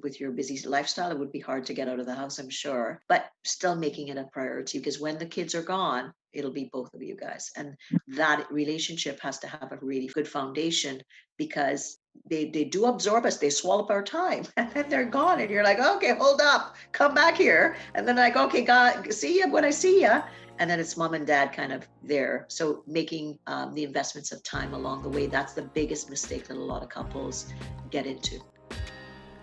with your busy lifestyle, it would be hard to get out of the house, I'm sure, but still making it a priority because when the kids are gone, it'll be both of you guys. And that relationship has to have a really good foundation because they do absorb us. They swallow up our time and then they're gone. And you're like, okay, hold up, come back here. And then like, okay, God, see you when I see you. And then it's mom and dad kind of there. So making the investments of time along the way, that's the biggest mistake that a lot of couples get into.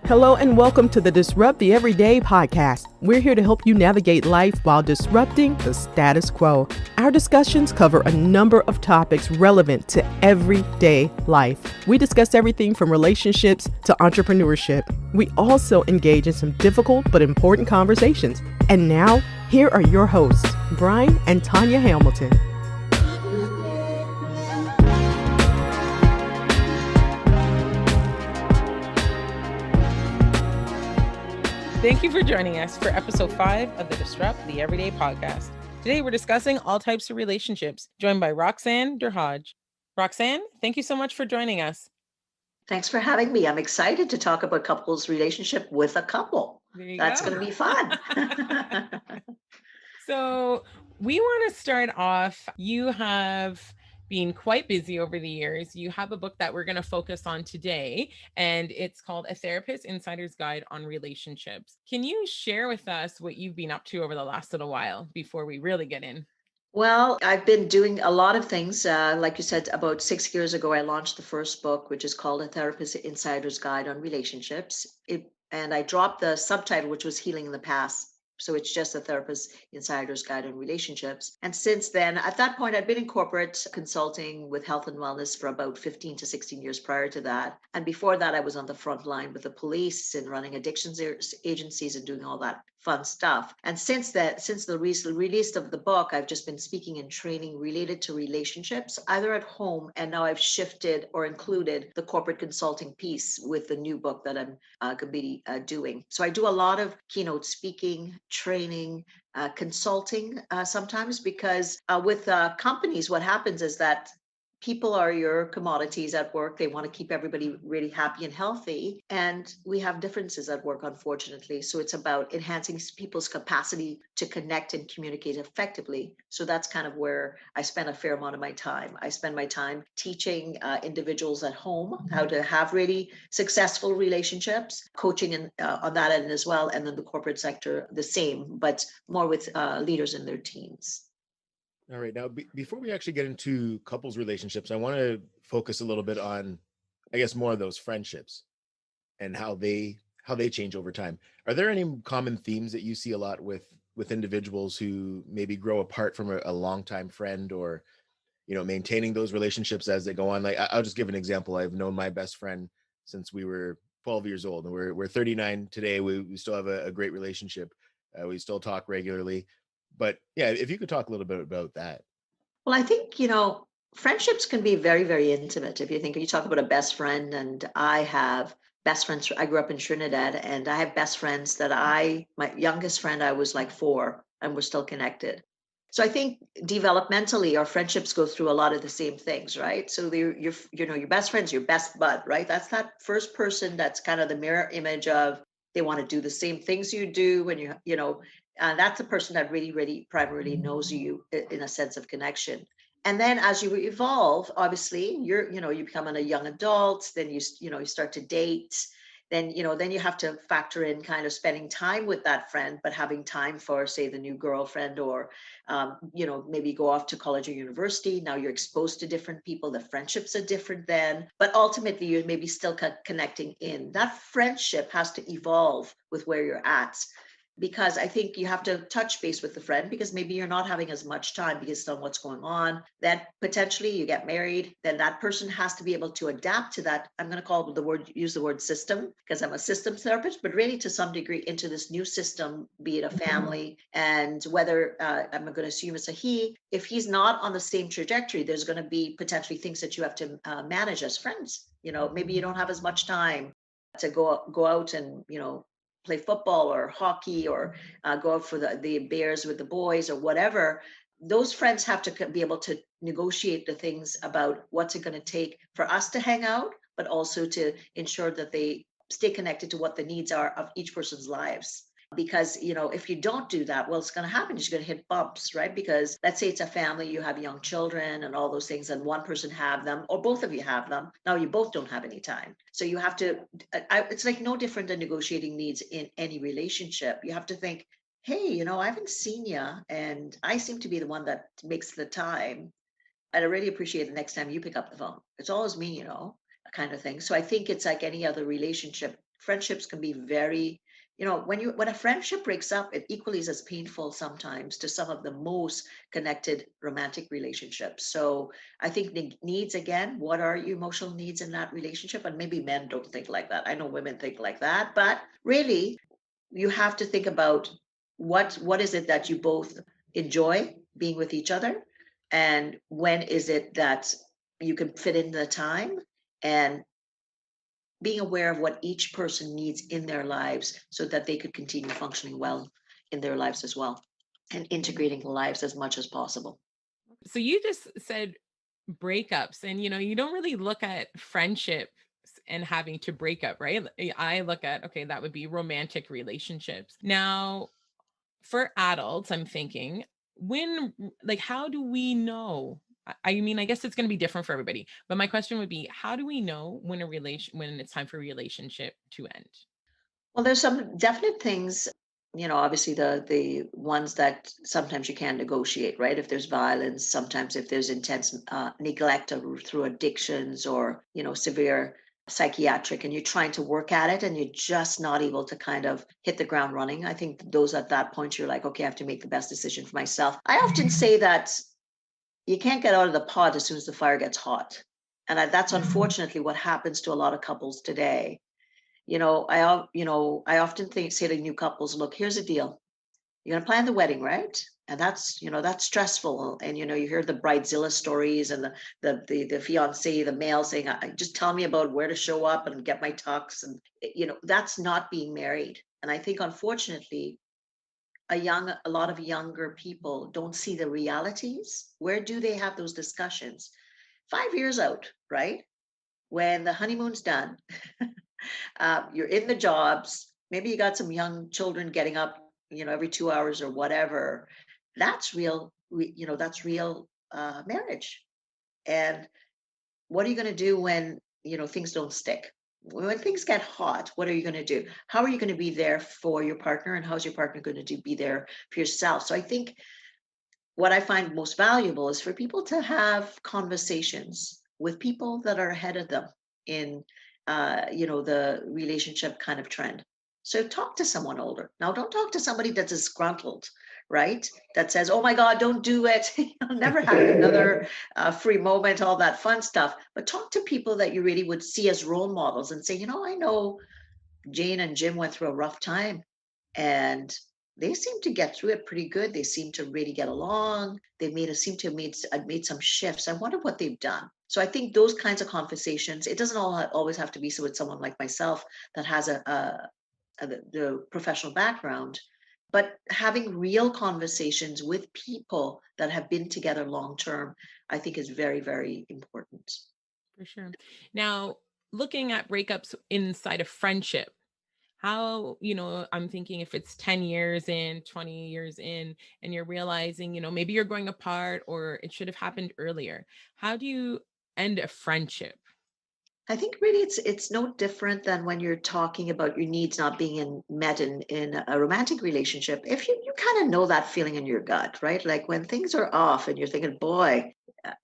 Hello and welcome to the Disrupt the Everyday podcast. We're here to help you navigate life while disrupting the status quo. Our discussions cover a number of topics relevant to everyday life. We discuss everything from relationships to entrepreneurship. We also engage in some difficult but important conversations. And now, here are your hosts, Brian and Tanya Hamilton. Thank you for joining us for episode 5 of the Disrupt the Everyday podcast. Today, we're discussing all types of relationships, joined by Roxanne Derhodge. Roxanne, thank you so much for joining us. Thanks for having me. I'm excited to talk about couples relationship with a couple. That's going to be fun. So we want to start off. You have been quite busy over the years. You have a book that we're going to focus on today, and it's called A Therapist Insider's Guide on Relationships. Can you share with us what you've been up to over the last little while before we really get in? Well, I've been doing a lot of things. Like you said, about 6 years ago, I launched the first book, which is called A Therapist Insider's Guide on Relationships. And I dropped the subtitle, which was Healing in the Past. So it's just a therapist insider's guide on relationships. And since then, at that point, I'd been in corporate consulting with health and wellness for about 15 to 16 years prior to that. And before that, I was on the front line with the police and running addictions agencies and doing all that fun stuff. And since the recent release of the book, I've just been speaking and training related to relationships, either at home, and now I've shifted or included the corporate consulting piece with the new book that I'm going to be doing. So I do a lot of keynote speaking, training, consulting sometimes, because with companies, what happens is that people are your commodities at work. They want to keep everybody really happy and healthy. And we have differences at work, unfortunately. So it's about enhancing people's capacity to connect and communicate effectively. So that's kind of where I spend a fair amount of my time. I spend my time teaching individuals at home how to have really successful relationships, coaching on that end as well. And then the corporate sector, the same, but more with leaders in their teams. All right. Now, before we actually get into couples relationships, I want to focus a little bit on, I guess, more of those friendships and how they change over time. Are there any common themes that you see a lot with individuals who maybe grow apart from a longtime friend, or, maintaining those relationships as they go on? Like, I'll just give an example. I've known my best friend since we were 12 years old, and we're 39 today. We still have a great relationship. We still talk regularly. But yeah, if you could talk a little bit about that. Well, I think, friendships can be very, very intimate. If you talk about a best friend, and I have best friends. I grew up in Trinidad, and I have best friends that my youngest friend, I was like 4, and we're still connected. So I think developmentally, our friendships go through a lot of the same things, right? So your best friend's your best bud, right? That's that first person that's kind of the mirror image of, they want to do the same things you do, and that's the person that really, really primarily knows you in a sense of connection. And then as you evolve, obviously, you become a young adult, then you start to date, then you have to factor in kind of spending time with that friend, but having time for, say, the new girlfriend, or maybe go off to college or university. Now you're exposed to different people. The friendships are different then, but ultimately you're maybe still connecting in. That friendship has to evolve with where you're at, because I think you have to touch base with the friend, because maybe you're not having as much time because of what's going on. Then potentially you get married, then that person has to be able to adapt to that. I'm going to use the word system, because I'm a systems therapist, but really to some degree into this new system, be it a family, and whether I'm going to assume it's a he. If he's not on the same trajectory, there's going to be potentially things that you have to manage as friends. Maybe you don't have as much time to go out and play football or hockey, or go out for the bears with the boys or whatever. Those friends have to be able to negotiate the things about what's it going to take for us to hang out, but also to ensure that they stay connected to what the needs are of each person's lives. Because, if you don't do that, what's going to happen is you're going to hit bumps, right? Because let's say it's a family, you have young children and all those things, and one person have them, or both of you have them. Now you both don't have any time. So you have to, it's like no different than negotiating needs in any relationship. You have to think, hey, I haven't seen you, and I seem to be the one that makes the time. I'd really appreciate the next time you pick up the phone. It's always me, kind of thing. So I think it's like any other relationship. Friendships can be very, when a friendship breaks up, it equally is as painful sometimes to some of the most connected romantic relationships. So I think the needs, again, what are your emotional needs in that relationship? And maybe men don't think like that. I know women think like that, but really you have to think about what is it that you both enjoy being with each other, and when is it that you can fit in the time, and being aware of what each person needs in their lives so that they could continue functioning well in their lives as well, and integrating the lives as much as possible. So you just said breakups, and you don't really look at friendships and having to break up, right? I look at, okay, that would be romantic relationships. Now, for adults, I'm thinking, when, like, how do we know? I mean, I guess it's going to be different for everybody, but my question would be, how do we know when it's time for a relationship to end? Well, there's some definite things, obviously the ones that sometimes you can negotiate, right? If there's violence, sometimes if there's intense neglect through addictions, or, severe psychiatric, and you're trying to work at it and you're just not able to kind of hit the ground running. I think those at that point, you're like, okay, I have to make the best decision for myself. I often say that you can't get out of the pot as soon as the fire gets hot. And that's unfortunately what happens to a lot of couples today. I often say to new couples, look, here's the deal. You're going to plan the wedding, right? And that's stressful. And, you hear the bridezilla stories, and the fiance, the male saying, just tell me about where to show up and get my tux. And, that's not being married. And I think, unfortunately, a lot of younger people don't see the realities. Where do they have those discussions? 5 years out, right? When the honeymoon's done, you're in the jobs, maybe you got some young children getting up, every 2 hours or whatever. That's real marriage. And what are you going to do when, things don't stick? When things get hot, what are you going to do? How are you going to be there for your partner, and how's your partner going to be there for yourself? So I think what I find most valuable is for people to have conversations with people that are ahead of them in, the relationship kind of trend. So talk to someone older. Now, don't talk to somebody that's disgruntled, right? That says, "Oh my God, don't do it. You'll never have another free moment," all that fun stuff. But talk to people that you really would see as role models and say, I know Jane and Jim went through a rough time, and they seem to get through it pretty good. They seem to really get along. Seem to have made some shifts. I wonder what they've done. So I think those kinds of conversations, it doesn't always have to be so with someone like myself that has the professional background, but having real conversations with people that have been together long term, I think is very, very important. For sure. Now, looking at breakups inside of friendship, how, I'm thinking if it's 10 years in, 20 years in, and you're realizing, maybe you're going apart or it should have happened earlier. How do you end a friendship? I think really it's no different than when you're talking about your needs not being met in a romantic relationship. If you kind of know that feeling in your gut, right? Like when things are off and you're thinking, boy,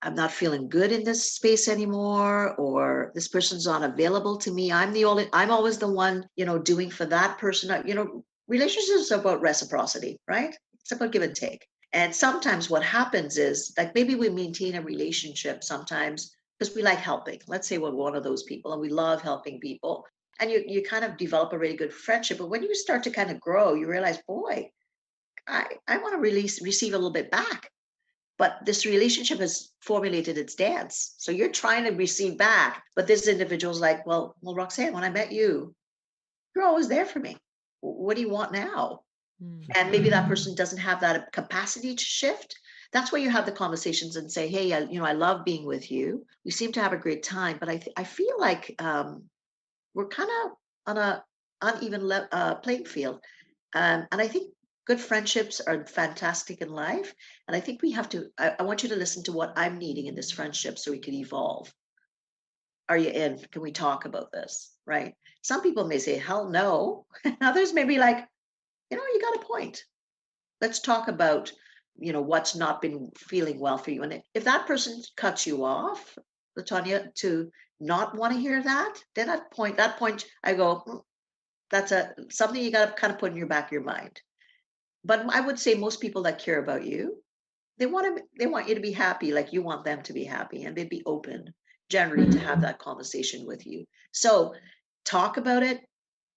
I'm not feeling good in this space anymore, or this person's not available to me. I'm always the one, doing for that person. Relationships are about reciprocity, right? It's about give and take. And sometimes what happens is, like, maybe we maintain a relationship sometimes because we like helping. Let's say we're one of those people and we love helping people. And you kind of develop a really good friendship. But when you start to kind of grow, you realize, boy, I want to receive a little bit back. But this relationship has formulated its dance. So you're trying to receive back. But this individual's like, well, Roxanne, when I met you, you're always there for me. What do you want now? And maybe that person doesn't have that capacity to shift. That's where you have the conversations and say, hey, I love being with you. We seem to have a great time, but I feel like we're kind of on a uneven playing field. And I think good friendships are fantastic in life. And I think we have to, I want you to listen to what I'm needing in this friendship so we can evolve. Are you in? Can we talk about this? Right? Some people may say, hell no. And others may be like, you got a point. Let's talk about, what's not been feeling well for you. And if that person cuts you off, Latonya, to not want to hear that, then at that point, I go, that's something you got to kind of put in your back of your mind. But I would say most people that care about you, they want you to be happy, like you want them to be happy, and they'd be open generally to have that conversation with you. So talk about it.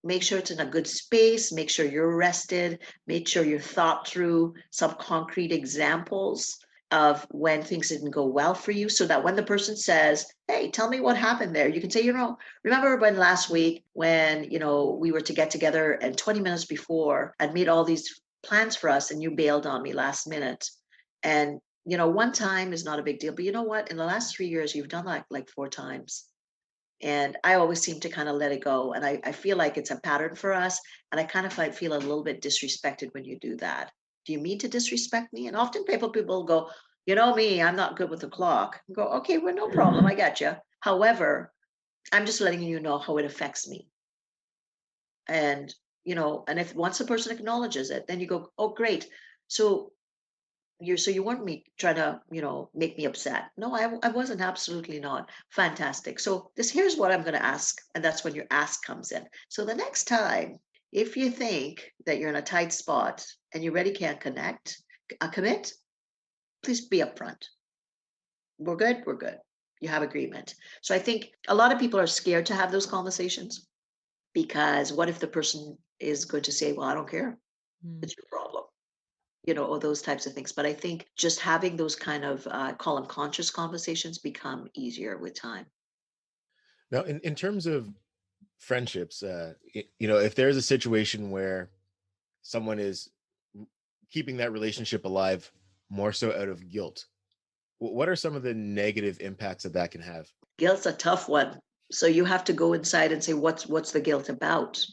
Make sure it's in a good space. Make sure you're rested. Make sure you're thought through some concrete examples of when things didn't go well for you, so that when the person says, hey, tell me what happened there, you can say, remember when last week when, we were to get together and 20 minutes before I'd made all these plans for us and you bailed on me last minute. And, one time is not a big deal, but you know what? In the last 3 years, you've done like 4 times. And I always seem to kind of let it go. And I feel like it's a pattern for us. And I kind of feel a little bit disrespected when you do that. Do you mean to disrespect me? And often people go, you know me, I'm not good with the clock. I go, okay, well, no problem. I got you. However, I'm just letting you know how it affects me. And, and if once a person acknowledges it, then you go, oh, great. So you weren't me trying to, make me upset. No, I wasn't, absolutely not. Fantastic. So here's what I'm going to ask. And that's when your ask comes in. So the next time, if you think that you're in a tight spot and you really can't commit, please be upfront. We're good. We're good. You have agreement. So I think a lot of people are scared to have those conversations, because what if the person is going to say, well, I don't care. It's your problem. Or those types of things. But I think just having those kind of, call them conscious conversations, become easier with time. Now, in terms of friendships, if there's a situation where someone is keeping that relationship alive more so out of guilt, what are some of the negative impacts that can have? Guilt's a tough one. So you have to go inside and say, what's the guilt about?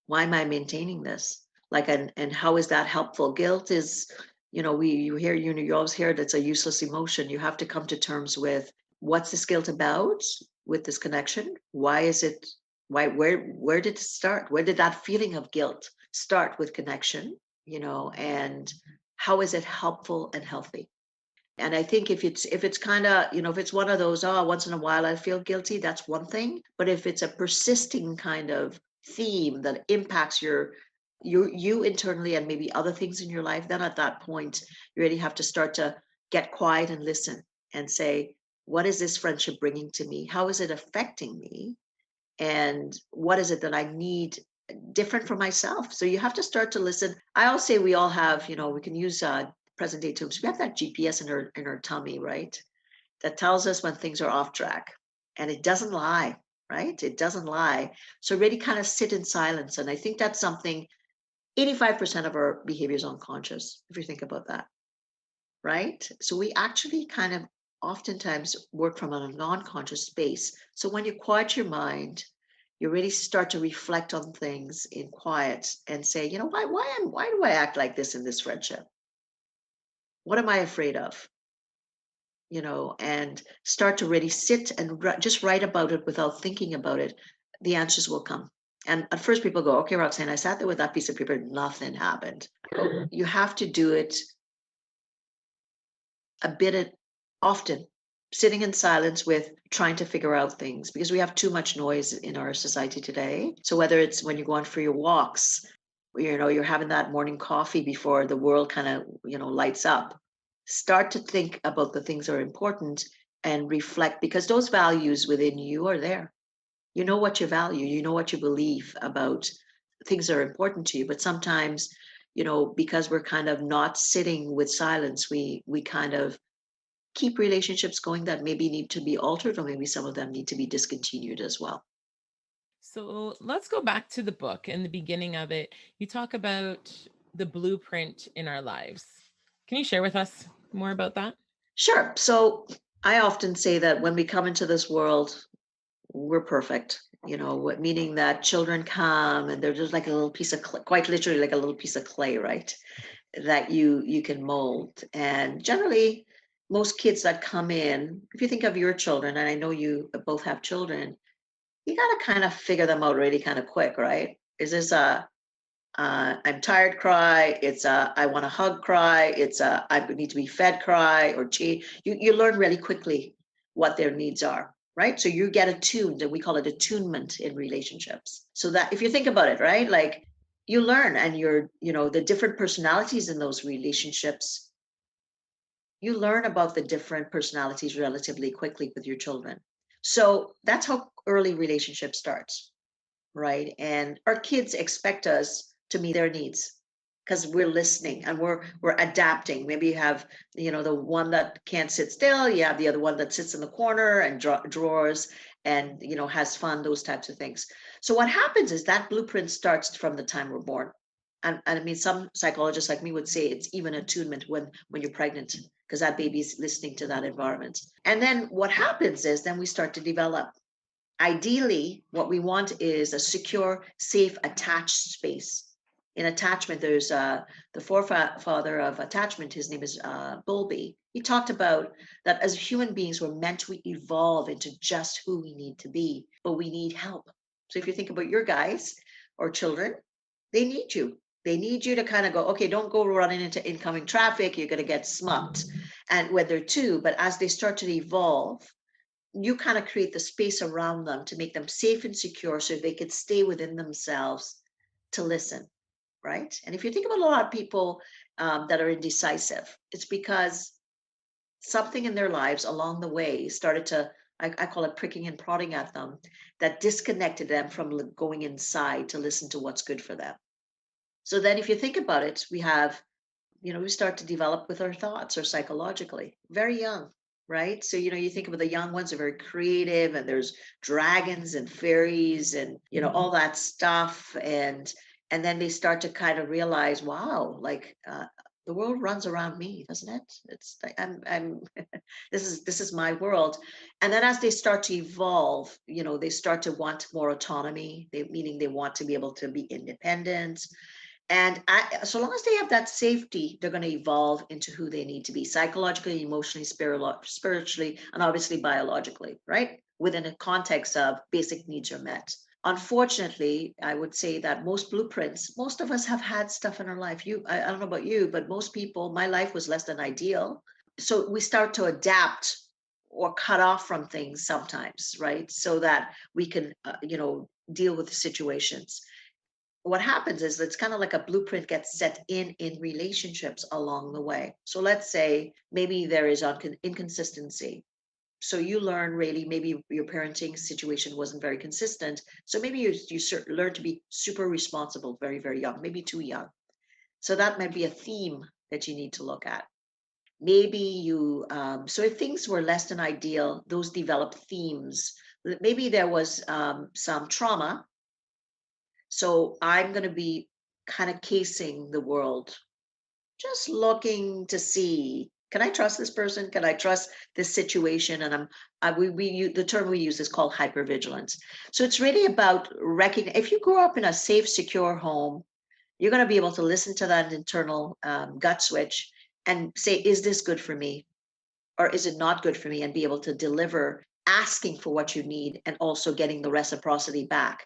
Why am I maintaining this? Like, and how is that helpful? Guilt is, you always hear that's a useless emotion. You have to come to terms with, what's this guilt about with this connection? Why is it, where did it start? Where did that feeling of guilt start with connection? And how is it helpful and healthy? And I think if it's kind of, if it's one of those, once in a while I feel guilty, that's one thing. But if it's a persisting kind of theme that impacts you internally and maybe other things in your life, then at that point, you really have to start to get quiet and listen and say, what is this friendship bringing to me? How is it affecting me? And what is it that I need different for myself? So you have to start to listen. I'll say we all have, we can use present day terms. We have that GPS in our tummy, right? That tells us when things are off track, and it doesn't lie, right? It doesn't lie. So really kind of sit in silence. And I think that's something, 85% of our behavior is unconscious, if you think about that, right? So we actually kind of oftentimes work from a non-conscious space. So when you quiet your mind, you really start to reflect on things in quiet and say, why do I act like this in this friendship? What am I afraid of? And start to really sit and just write about it without thinking about it. The answers will come. And at first people go, okay, Roxanne, I sat there with that piece of paper, nothing happened. You have to do it a bit often, sitting in silence with trying to figure out things, because we have too much noise in our society today. So whether it's when you go on for your walks, you're having that morning coffee before the world kind of, lights up, start to think about the things that are important and reflect, because those values within you are there. You know what you value, you know what you believe about things that are important to you. But sometimes, because we're kind of not sitting with silence, we kind of keep relationships going that maybe need to be altered, or maybe some of them need to be discontinued as well. So let's go back to the book. In the beginning of it, you talk about the blueprint in our lives. Can you share with us more about that? Sure. So I often say that when we come into this world, we're perfect. Meaning that children come and they're just like a little piece of clay, quite literally like a little piece of clay, right? That you can mold. And generally, most kids that come in, if you think of your children, and I know you both have children, you got to kind of figure them out really kind of quick, right? Is this a I'm tired cry? It's a I want a hug cry. It's a I need to be fed cry or you learn really quickly what their needs are, right? So you get attuned, and we call it attunement in relationships. So that if you think about it, right, like you learn, and the different personalities in those relationships, you learn about the different personalities relatively quickly with your children. So that's how early relationship starts, right? And our kids expect us to meet their needs because we're listening and we're adapting. Maybe you have, the one that can't sit still, you have the other one that sits in the corner and drawers and has fun, those types of things. So what happens is that blueprint starts from the time we're born. And I mean, some psychologists like me would say it's even attunement when you're pregnant, because that baby's listening to that environment. And then what happens is then we start to develop. Ideally, what we want is a secure, safe, attached space. In attachment, there's the forefather of attachment, his name is Bowlby. He talked about that as human beings, we're meant to evolve into just who we need to be, but we need help. So if you think about your guys or children, they need you. They need you to kind of go, okay, don't go running into incoming traffic, you're going to get smucked. And when they're two, but as they start to evolve, you kind of create the space around them to make them safe and secure so they could stay within themselves to listen, right? And if you think about a lot of people that are indecisive, it's because something in their lives along the way started to, I call it pricking and prodding at them, that disconnected them from going inside to listen to what's good for them. So then if you think about it, we start to develop with our thoughts or psychologically, very young, right? So, you think about the young ones are very creative and there's dragons and fairies and, all that stuff. And then they start to kind of realize, wow, like the world runs around me, doesn't it? It's like I'm this is my world. And then as they start to evolve, they start to want more autonomy, meaning they want to be able to be independent. And so long as they have that safety, they're going to evolve into who they need to be psychologically, emotionally, spiritually, and obviously biologically, right? Within a context of basic needs are met. Unfortunately, I would say that most blueprints, most of us have had stuff in our life. I don't know about you, but most people, my life was less than ideal. So we start to adapt or cut off from things sometimes, right? So that we can, deal with the situations. What happens is it's kind of like a blueprint gets set in relationships along the way. So let's say maybe there is inconsistency. So you learn really, maybe your parenting situation wasn't very consistent. So maybe you learn to be super responsible very, very young, maybe too young. So that might be a theme that you need to look at. Maybe so if things were less than ideal, those developed themes. Maybe there was some trauma, so I'm going to be kind of casing the world, just looking to see, can I trust this person? Can I trust this situation? And the term we use is called hypervigilance. So it's really about recognizing, if you grow up in a safe, secure home, you're going to be able to listen to that internal gut switch and say, is this good for me? Or is it not good for me? And be able to deliver, asking for what you need and also getting the reciprocity back.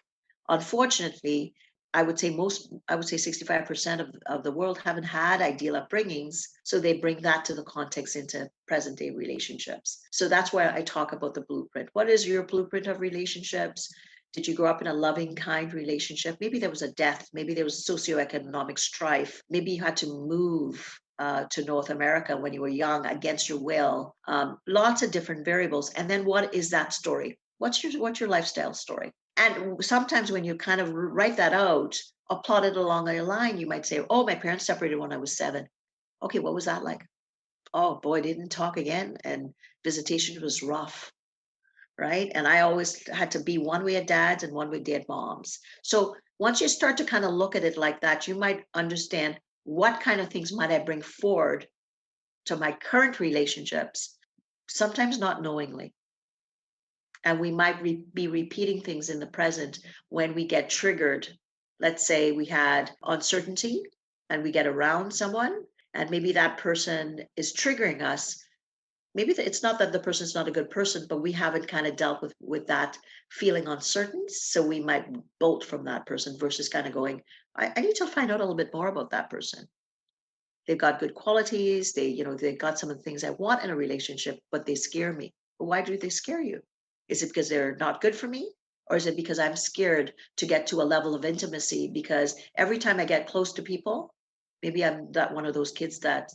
Unfortunately, I would say 65% of the world haven't had ideal upbringings. So they bring that to the context into present day relationships. So that's why I talk about the blueprint. What is your blueprint of relationships? Did you grow up in a loving, kind relationship? Maybe there was a death. Maybe there was socioeconomic strife. Maybe you had to move to North America when you were young against your will. Lots of different variables. And then what is that story? What's your lifestyle story? And sometimes when you kind of write that out or plot it along a line, you might say, oh, my parents separated when I was 7. Okay, what was that like? Oh boy, they didn't talk again. And visitation was rough, right? And I always had to be one way at dads and one way dad moms. So once you start to kind of look at it like that, you might understand what kind of things might I bring forward to my current relationships, sometimes not knowingly. And we might be repeating things in the present when we get triggered. Let's say we had uncertainty and we get around someone, and maybe that person is triggering us. Maybe it's not that the person's not a good person, but we haven't kind of dealt with that feeling uncertain. So we might bolt from that person versus kind of going, I need to find out a little bit more about that person. They've got good qualities. They've got some of the things I want in a relationship, but they scare me. Why do they scare you? Is it because they're not good for me? Or is it because I'm scared to get to a level of intimacy? Because every time I get close to people, maybe I'm that one of those kids that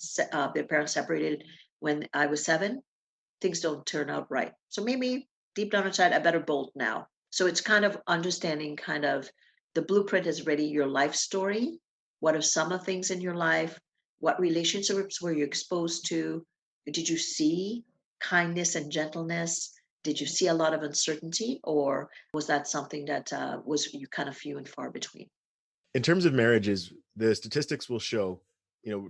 their parents separated when I was 7, things don't turn out right. So maybe deep down inside, I better bolt now. So it's kind of understanding kind of the blueprint is ready, your life story. What are some of the things in your life? What relationships were you exposed to? Did you see kindness and gentleness? Did you see a lot of uncertainty, or was that something that was you kind of few and far between? In terms of marriages, the statistics will show,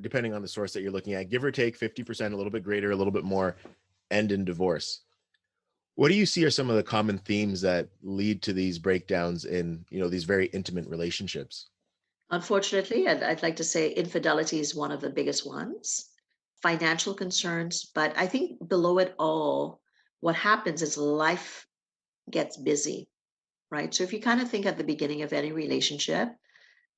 depending on the source that you're looking at, give or take 50%, a little bit greater, a little bit more, end in divorce. What do you see are some of the common themes that lead to these breakdowns in, these very intimate relationships? Unfortunately, I'd like to say infidelity is one of the biggest ones, financial concerns, but I think below it all, what happens is life gets busy, right? So if you kind of think at the beginning of any relationship,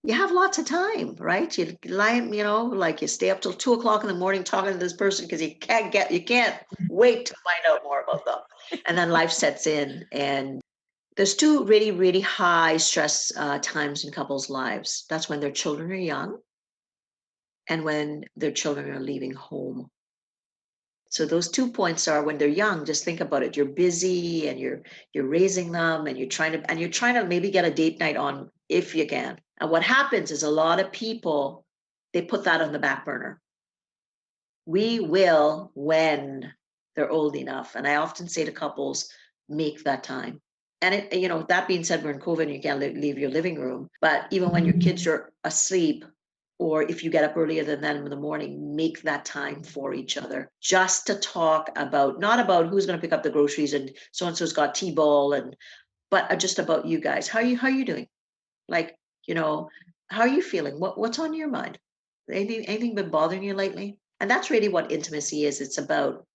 you have lots of time, right? You lie, like you stay up till 2 o'clock in the morning talking to this person because you can't wait to find out more about them. And then life sets in, and there's two really, really high stress times in couples' lives. That's when their children are young and when their children are leaving home. So those 2 points are when they're young, just think about it. You're busy and you're raising them and you're trying to maybe get a date night on if you can. And what happens is a lot of people, they put that on the back burner. We will when they're old enough. And I often say to couples, make that time. And that being said, we're in COVID and you can't leave your living room. But even when your kids are asleep, or if you get up earlier than them in the morning, make that time for each other just to talk about, not about who's going to pick up the groceries and so-and-so's got T-ball, but just about you guys. How are you doing? Like, how are you feeling? What's on your mind? Anything been bothering you lately? And that's really what intimacy is. It's about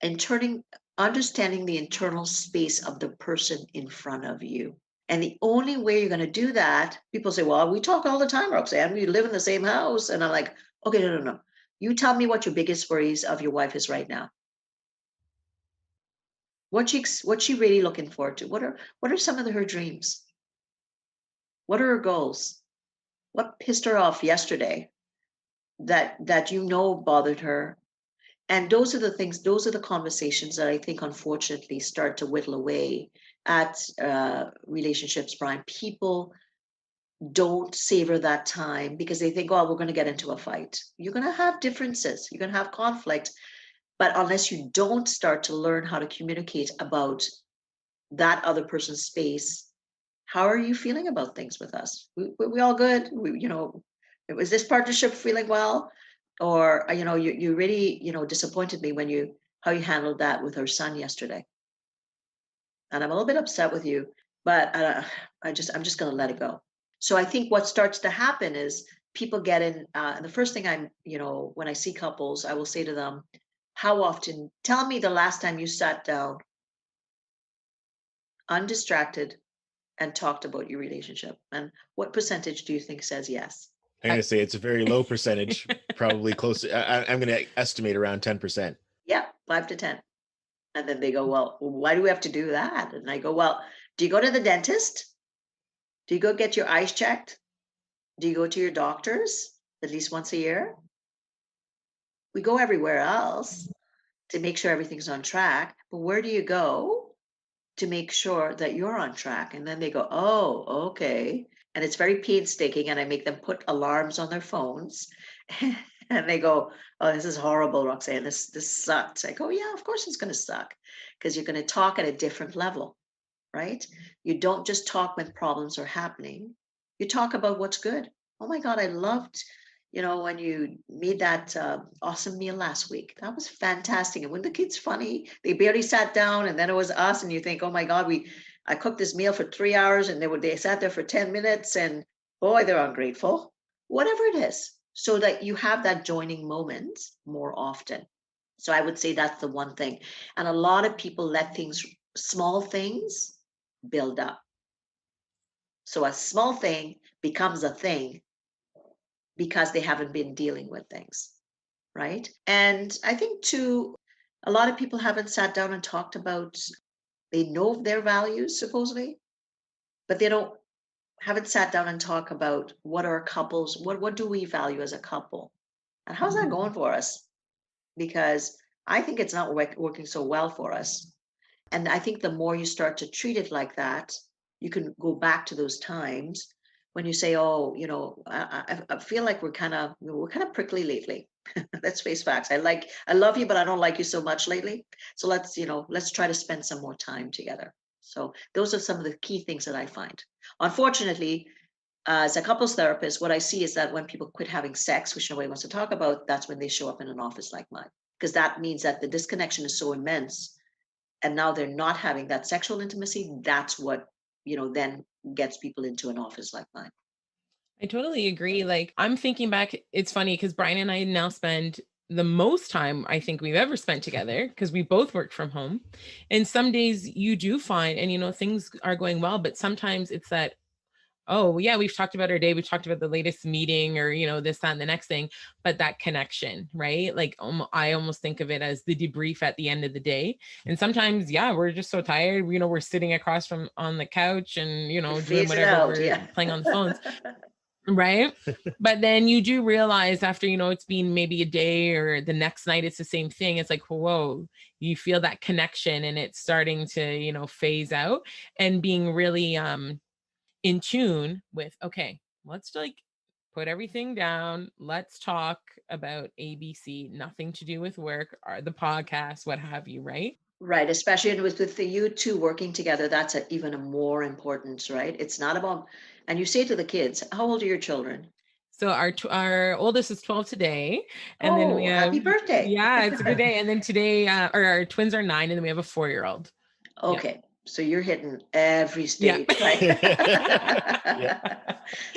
and understanding the internal space of the person in front of you. And the only way you're going to do that, people say, well, we talk all the time, Roxanne. We live in the same house. And I'm like, okay, no, no, no. You tell me what your biggest worries of your wife is right now. What's she really looking forward to? What are some of her dreams? What are her goals? What pissed her off yesterday that bothered her? And those are the things, those are the conversations that I think, unfortunately, start to whittle away at relationships, Brian. People don't savor that time because they think, oh, we're going to get into a fight. You're going to have differences, you're going to have conflict. But unless you don't start to learn how to communicate about that other person's space, how are you feeling about things with us? We all good? Was this partnership feeling well? Or, you really, disappointed me when how you handled that with our son yesterday. And I'm a little bit upset with you, but I'm just going to let it go. So I think what starts to happen is people get in, and the first thing when I see couples, I will say to them, how often, tell me the last time you sat down undistracted and talked about your relationship, and what percentage do you think says yes? I'm going to say it's a very low percentage, probably close. I'm going to estimate around 10%. Yeah, 5 to 10. And then they go, well, why do we have to do that? And I go, well, do you go to the dentist? Do you go get your eyes checked? Do you go to your doctors at least once a year? We go everywhere else to make sure everything's on track. But where do you go to make sure that you're on track? And then they go, oh, okay. And it's very painstaking. And I make them put alarms on their phones. And they go, oh, this is horrible, Roxanne. This sucks. I go, yeah, of course it's going to suck because you're going to talk at a different level, right? You don't just talk when problems are happening. You talk about what's good. Oh my God, I loved when you made that awesome meal last week, that was fantastic. And when the kids funny, they barely sat down, and then it was us, and you think, oh my God, I cooked this meal for 3 hours, and they sat there for 10 minutes, and boy, they're ungrateful. Whatever it is, so that you have that joining moment more often. So I would say that's the one thing. And a lot of people let small things build up. So a small thing becomes a thing because they haven't been dealing with things, right? And I think too, a lot of people haven't sat down and talked about, they know their values supposedly, but they haven't sat down and talk about what are couples, what do we value as a couple? And how's that going for us? Because I think it's not working so well for us. And I think the more you start to treat it like that, you can go back to those times when you say, "Oh, I feel like we're kind of prickly lately." Let's face facts. I love you, but I don't like you so much lately. So let's try to spend some more time together. So those are some of the key things that I find. Unfortunately, as a couples therapist, what I see is that when people quit having sex, which nobody wants to talk about, that's when they show up in an office like mine, because that means that the disconnection is so immense, and now they're not having that sexual intimacy. That's what then gets people into an office like mine. I totally agree. Like, I'm thinking back, it's funny because Brian and I now spend the most time I think we've ever spent together because we both work from home. And some days you do find, and things are going well, but sometimes it's that, oh yeah, we've talked about our day, we've talked about the latest meeting, or this, that, and the next thing, but that connection, right? Like, I almost think of it as the debrief at the end of the day. And sometimes, yeah, we're just so tired, we're sitting across from on the couch and It doing fades it whatever, out, we're yeah. playing on the phones. Right. But then you do realize after, it's been maybe a day, or the next night, it's the same thing. It's like, whoa, you feel that connection, and it's starting to, phase out, and being really in tune with, okay, let's like put everything down. Let's talk about ABC, nothing to do with work or the podcast, what have you. Right. Right, especially with the you two working together, that's even a more importance, right? It's not about, and you say to the kids, how old are your children? So our oldest is 12 today, and then we Oh, have, happy birthday. yeah, it's a good day. And then today, our twins are 9, and then we have a 4-year-old. Yeah. Okay, so you're hitting every Yeah. stage, right? Yeah.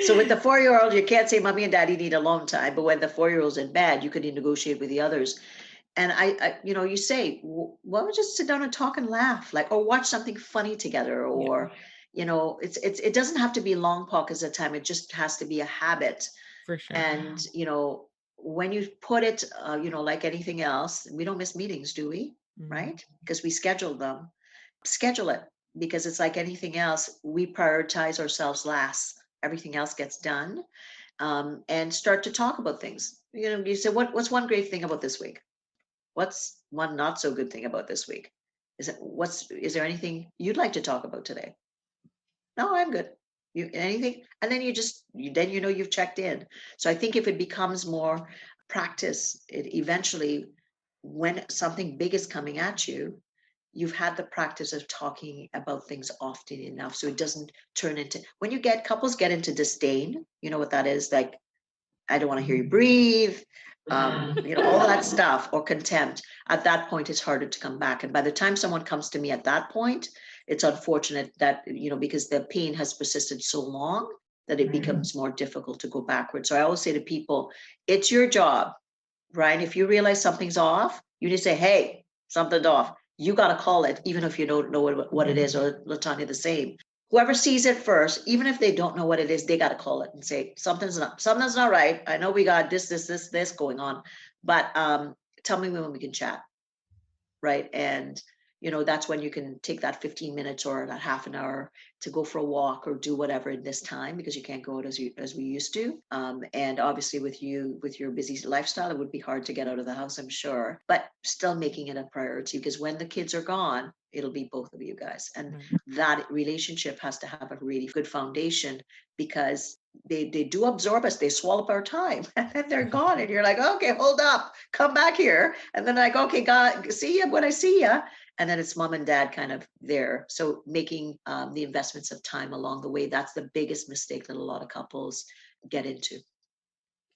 So with the 4-year-old, you can't say mommy and daddy need alone time, but when the 4-year-old's in bed, you could negotiate with the others. And you say, why don't we just sit down and talk and laugh, like, or watch something funny together, Yeah, or, it doesn't have to be long pockets of time. It just has to be a habit. for sure. And, when you put it, like anything else, we don't miss meetings, do we? Mhm. Right? Because we schedule them. Schedule it, because it's like anything else. We prioritize ourselves last. Everything else gets done. And start to talk about things. You say, what's one great thing about this week? What's one not so good thing about this week? Is there anything you'd like to talk about today? No, I'm good. You anything? And then then you've checked in. So I think if it becomes more practice, it eventually, when something big is coming at you, you've had the practice of talking about things often enough, so it doesn't turn into, when couples get into disdain, you know what that is, like, I don't want to hear you breathe, all that stuff, or contempt. At that point, it's harder to come back. And by the time someone comes to me at that point, it's unfortunate that, because the pain has persisted so long that it becomes more difficult to go backwards. So I always say to people, it's your job, right? If you realize something's off, you just say, hey, something's off. You got to call it, even if you don't know what it is, or Latanya the same. Whoever sees it first, even if they don't know what it is, they got to call it and say, something's not right. I know we got this going on, but tell me when we can chat, right? And that's when you can take that 15 minutes or that half an hour to go for a walk or do whatever in this time, because you can't go out as we used to. And obviously with your busy lifestyle, it would be hard to get out of the house, I'm sure, but still making it a priority, because when the kids are gone, it'll be both of you guys. And that relationship has to have a really good foundation, because they do absorb us, they swallow up our time, and then they're gone, and you're like, okay, hold up, come back here. And then like, okay, God, see you when I see you. And then it's mom and dad kind of there. So making the investments of time along the way, that's the biggest mistake that a lot of couples get into.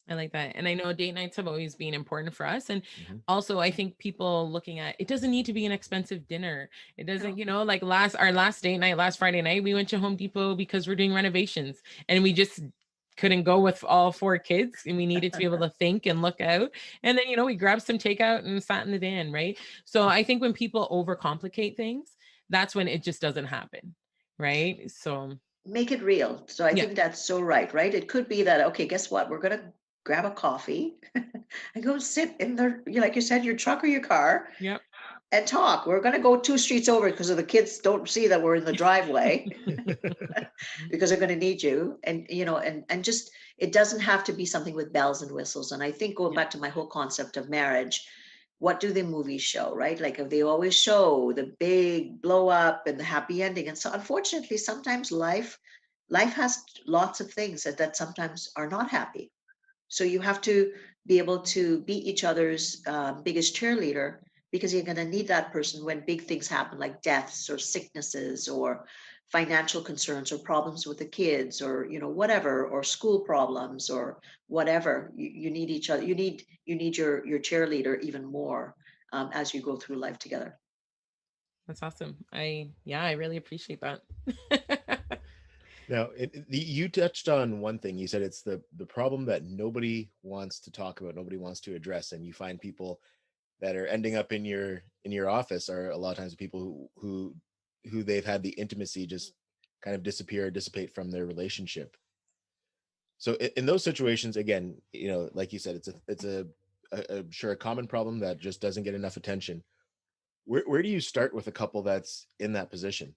I like that. And I know date nights have always been important for us. And Mhm. also I think people looking at it doesn't need to be an expensive dinner. It doesn't, No. like our last date night, last Friday night, we went to Home Depot because we're doing renovations and we just couldn't go with all four kids and we needed to be able to think and look out. And then, we grabbed some takeout and sat in the van, right? So I think when people overcomplicate things, that's when it just doesn't happen. Right. So Make it real. So I yeah. think that's so right? It could be that, okay, guess what? We're gonna grab a coffee and go sit in like you said, your truck or your car Yep. and talk. We're gonna go 2 streets over because the kids don't see that we're in the driveway because they're gonna need you. And and just it doesn't have to be something with bells and whistles. And I think going Yep. back to my whole concept of marriage, what do the movies show, right? Like if they always show the big blow up and the happy ending. And so unfortunately, sometimes life has lots of things that sometimes are not happy. So you have to be able to be each other's biggest cheerleader, because you're going to need that person when big things happen, like deaths or sicknesses or financial concerns or problems with the kids, or whatever, or school problems or whatever. You need each other. You need your cheerleader even more as you go through life together. That's awesome. I really appreciate that. Now, you touched on one thing. You said it's the problem that nobody wants to talk about, nobody wants to address, and you find people that are ending up in your office are a lot of times people who they've had the intimacy just kind of dissipate from their relationship. So in those situations, again, like you said, it's a sure a common problem that just doesn't get enough attention. Where do you start with a couple that's in that position?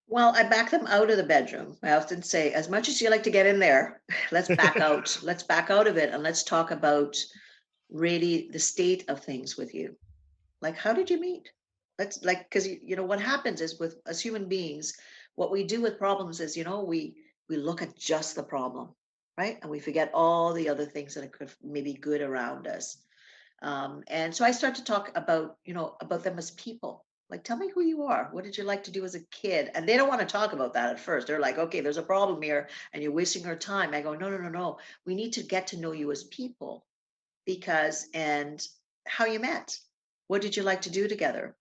Well, I back them out of the bedroom. I often say, as much as you like to get in there, let's back out. Let's back out of it and let's talk about really the state of things with you. Like, how did you meet? Let's like, because what happens is, with as human beings, what we do with problems is, we look at just the problem, right? And we forget all the other things that could maybe good around us. And so I start to talk about them as people. Like, tell me who you are. What did you like to do as a kid? And they don't want to talk about that at first. They're like, okay, there's a problem here, and you're wasting our time. I go, no, no, no, no. We need to get to know you as people, because and how you met. What did you like to do together?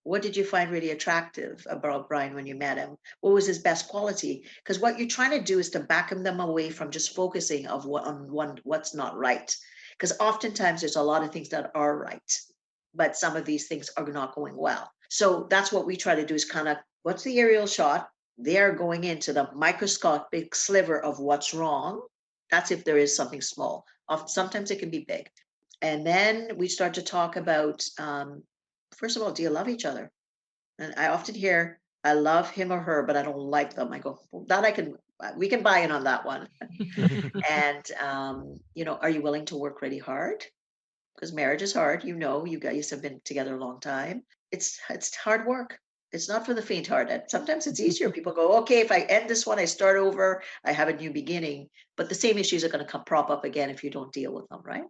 What did you find really attractive about Brian when you met him? What was his best quality? Because what you're trying to do is to back them away from just focusing on what's not right. Because oftentimes there's a lot of things that are right, but some of these things are not going well. So that's what we try to do, is kind of, what's the aerial shot? They're going into the microscopic sliver of what's wrong. That's if there is something small. Sometimes it can be big. And then we start to talk about, first of all, do you love each other? And I often hear, I love him or her, but I don't like them. I go, "Well, that we can buy in on that one." And, are you willing to work really hard? Because marriage is hard. You guys have been together a long time. It's hard work. It's not for the faint-hearted. Sometimes it's easier. People go, okay, if I end this one, I start over, I have a new beginning. But the same issues are going to come prop up again if you don't deal with them, right?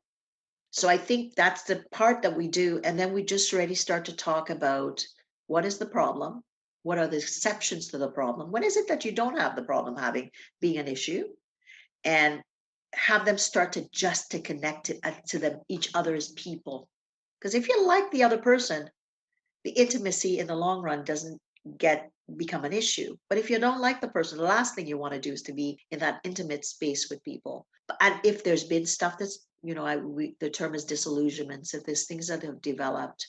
So I think that's the part that we do. And then we just really start to talk about, what is the problem? What are the exceptions to the problem? When is it that you don't have the problem being an issue? And have them start to connect to them, each other as people. Because if you like the other person, the intimacy in the long run doesn't get become an issue. But if you don't like the person, the last thing you want to do is to be in that intimate space with people. And if there's been stuff that's, the term is disillusionments, if there's things that have developed,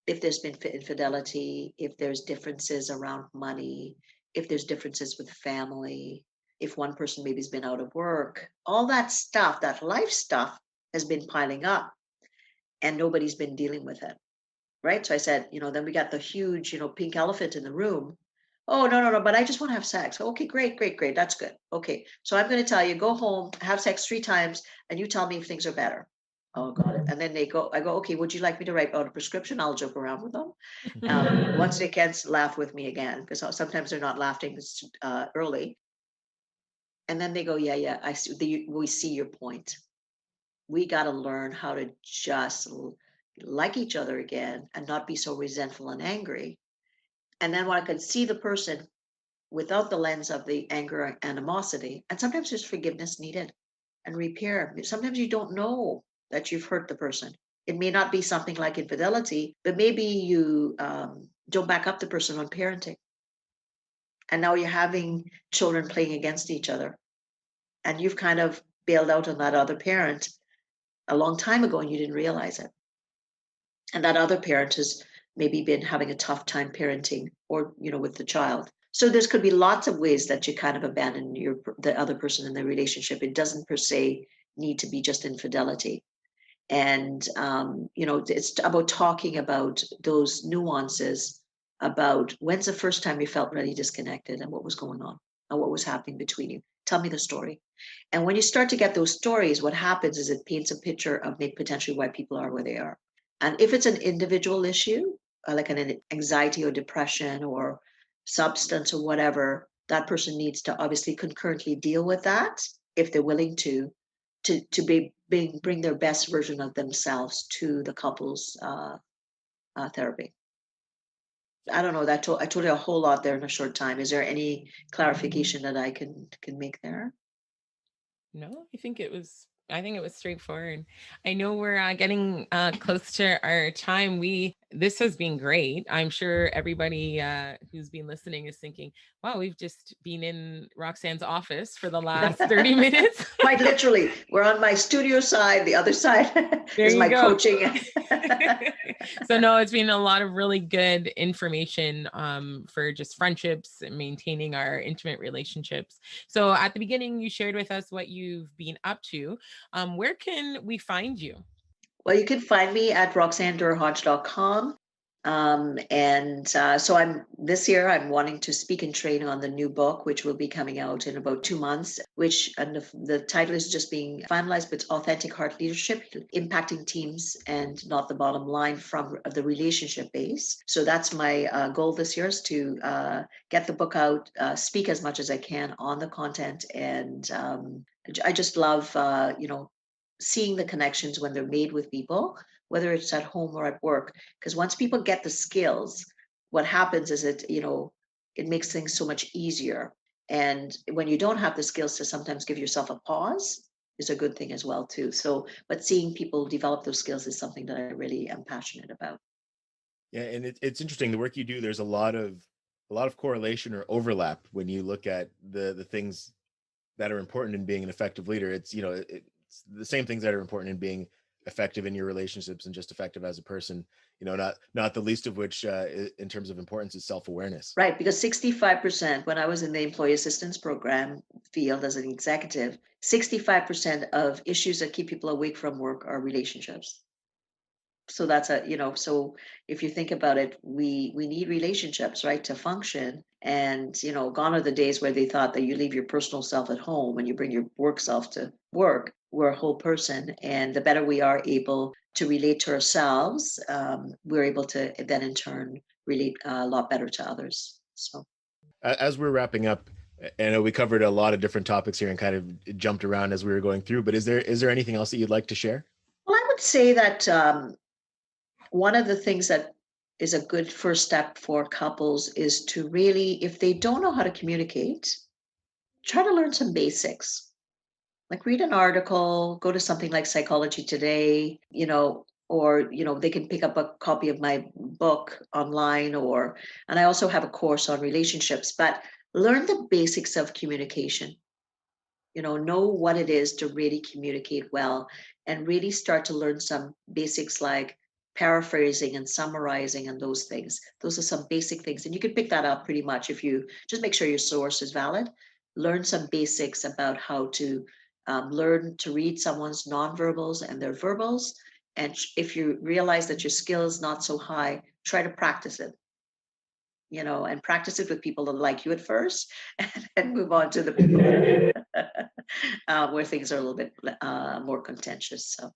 if there's been infidelity, if there's differences around money, if there's differences with family, if one person maybe has been out of work, all that stuff, that life stuff has been piling up, and nobody's been dealing with it. Right. So I said, then we got the huge, pink elephant in the room. Oh, no, no, no, but I just want to have sex. Okay, great, great, great. That's good. Okay. So I'm going to tell you, go home, have sex 3 times, and you tell me if things are better. Oh, got it. And then I go, okay, would you like me to write out a prescription? I'll joke around with them. Once they can't laugh with me again, because sometimes they're not laughing early. And then they go, yeah, yeah, I see. We see your point. We got to learn how to just like each other again and not be so resentful and angry. And then when I can see the person without the lens of the anger and animosity, and sometimes there's forgiveness needed. and repair. Sometimes you don't know that you've hurt the person. It may not be something like infidelity, but maybe you don't back up the person on parenting. And now you're having children playing against each other. And you've kind of bailed out on that other parent a long time ago and you didn't realize it. And that other parent has maybe been having a tough time parenting or, with the child. So there's could be lots of ways that you kind of abandon the other person in the relationship. It doesn't per se need to be just infidelity. And, it's about talking about those nuances about when's the first time you felt really disconnected and what was going on and what was happening between you. Tell me the story. And when you start to get those stories, what happens is it paints a picture of maybe potentially why people are where they are. And if it's an individual issue, like an anxiety or depression or substance or whatever, that person needs to obviously concurrently deal with that if they're willing to bring their best version of themselves to the couple's therapy. I don't know. I told you a whole lot there in a short time. Is there any clarification that I can make there? No, I think it was straightforward. I know we're getting close to our time. This has been great. I'm sure everybody who's been listening is thinking, wow, we've just been in Roxanne's office for the last 30 minutes. Quite literally. We're on my studio side. The other side is my coaching. So no, it's been a lot of really good information for just friendships and maintaining our intimate relationships. So at the beginning, you shared with us what you've been up to. Where can we find you? Well, you can find me at roxannederhodge.com. So this year I'm wanting to speak and train on the new book, which will be coming out in about 2 months, and the title is just being finalized, but it's Authentic Heart Leadership, Impacting Teams and Not the Bottom Line from the Relationship Base. So that's my goal this year, is to get the book out, speak as much as I can on the content. And I just love, seeing the connections when they're made with people, whether it's at home or at work. Because once people get the skills, what happens is it makes things so much easier. And when you don't have the skills to sometimes give yourself a pause is a good thing as well too. So, but seeing people develop those skills is something that I really am passionate about. Yeah, and it's interesting, the work you do. There's a lot of correlation or overlap when you look at the things that are important in being an effective leader. It's it's the same things that are important in being effective in your relationships and just effective as a person, not the least of which in terms of importance is self-awareness. Right, because 65%, when I was in the employee assistance program field as an executive, 65% of issues that keep people awake from work are relationships. So that's so if you think about it, we need relationships, right, to function. And, gone are the days where they thought that you leave your personal self at home and you bring your work self to work. We're a whole person. And the better we are able to relate to ourselves, we're able to then in turn relate a lot better to others. So As we're wrapping up, I know we covered a lot of different topics here and kind of jumped around as we were going through, but is there anything else that you'd like to share? Well, I would say that one of the things that is a good first step for couples is to really, if they don't know how to communicate, try to learn some basics. Like read an article, go to something like Psychology Today, or they can pick up a copy of my book online, and I also have a course on relationships, but learn the basics of communication. Know what it is to really communicate well and really start to learn some basics like paraphrasing and summarizing and those things. Those are some basic things. And you can pick that up pretty much if you just make sure your source is valid. Learn some basics about how to learn to read someone's nonverbals and their verbals. And if you realize that your skill is not so high, try to practice it. And practice it with people that like you at first, and move on to the people where things are a little bit more contentious. So.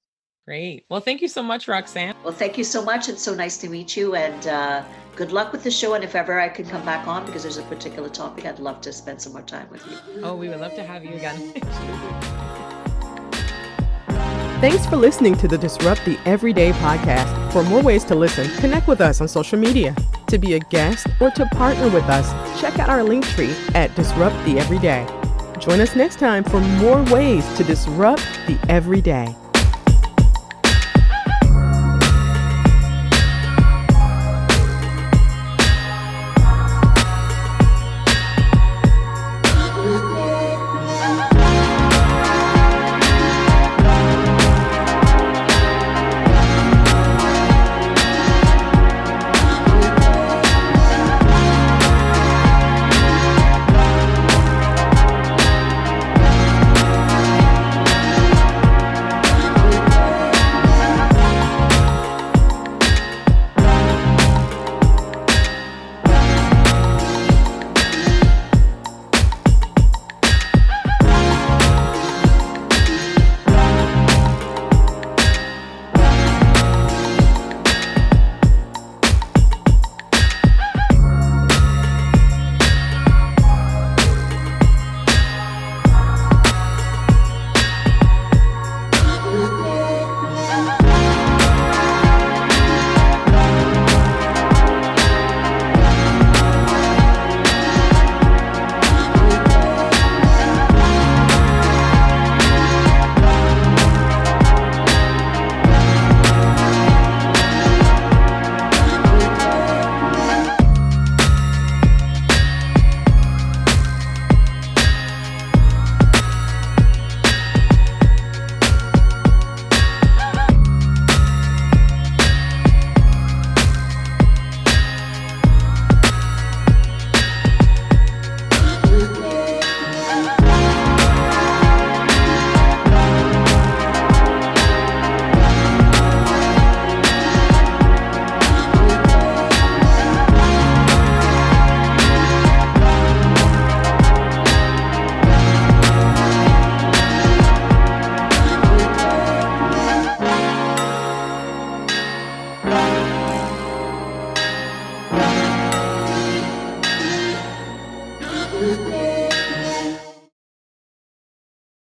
Great. Well, thank you so much, Roxanne. Well, thank you so much. It's so nice to meet you, and good luck with the show. And if ever I can come back on because there's a particular topic, I'd love to spend some more time with you. Oh, we would love to have you again. Thanks for listening to the Disrupt the Everyday podcast. For more ways to listen, connect with us on social media. To be a guest or to partner with us, check out our link tree at Disrupt the Everyday. Join us next time for more ways to disrupt the everyday.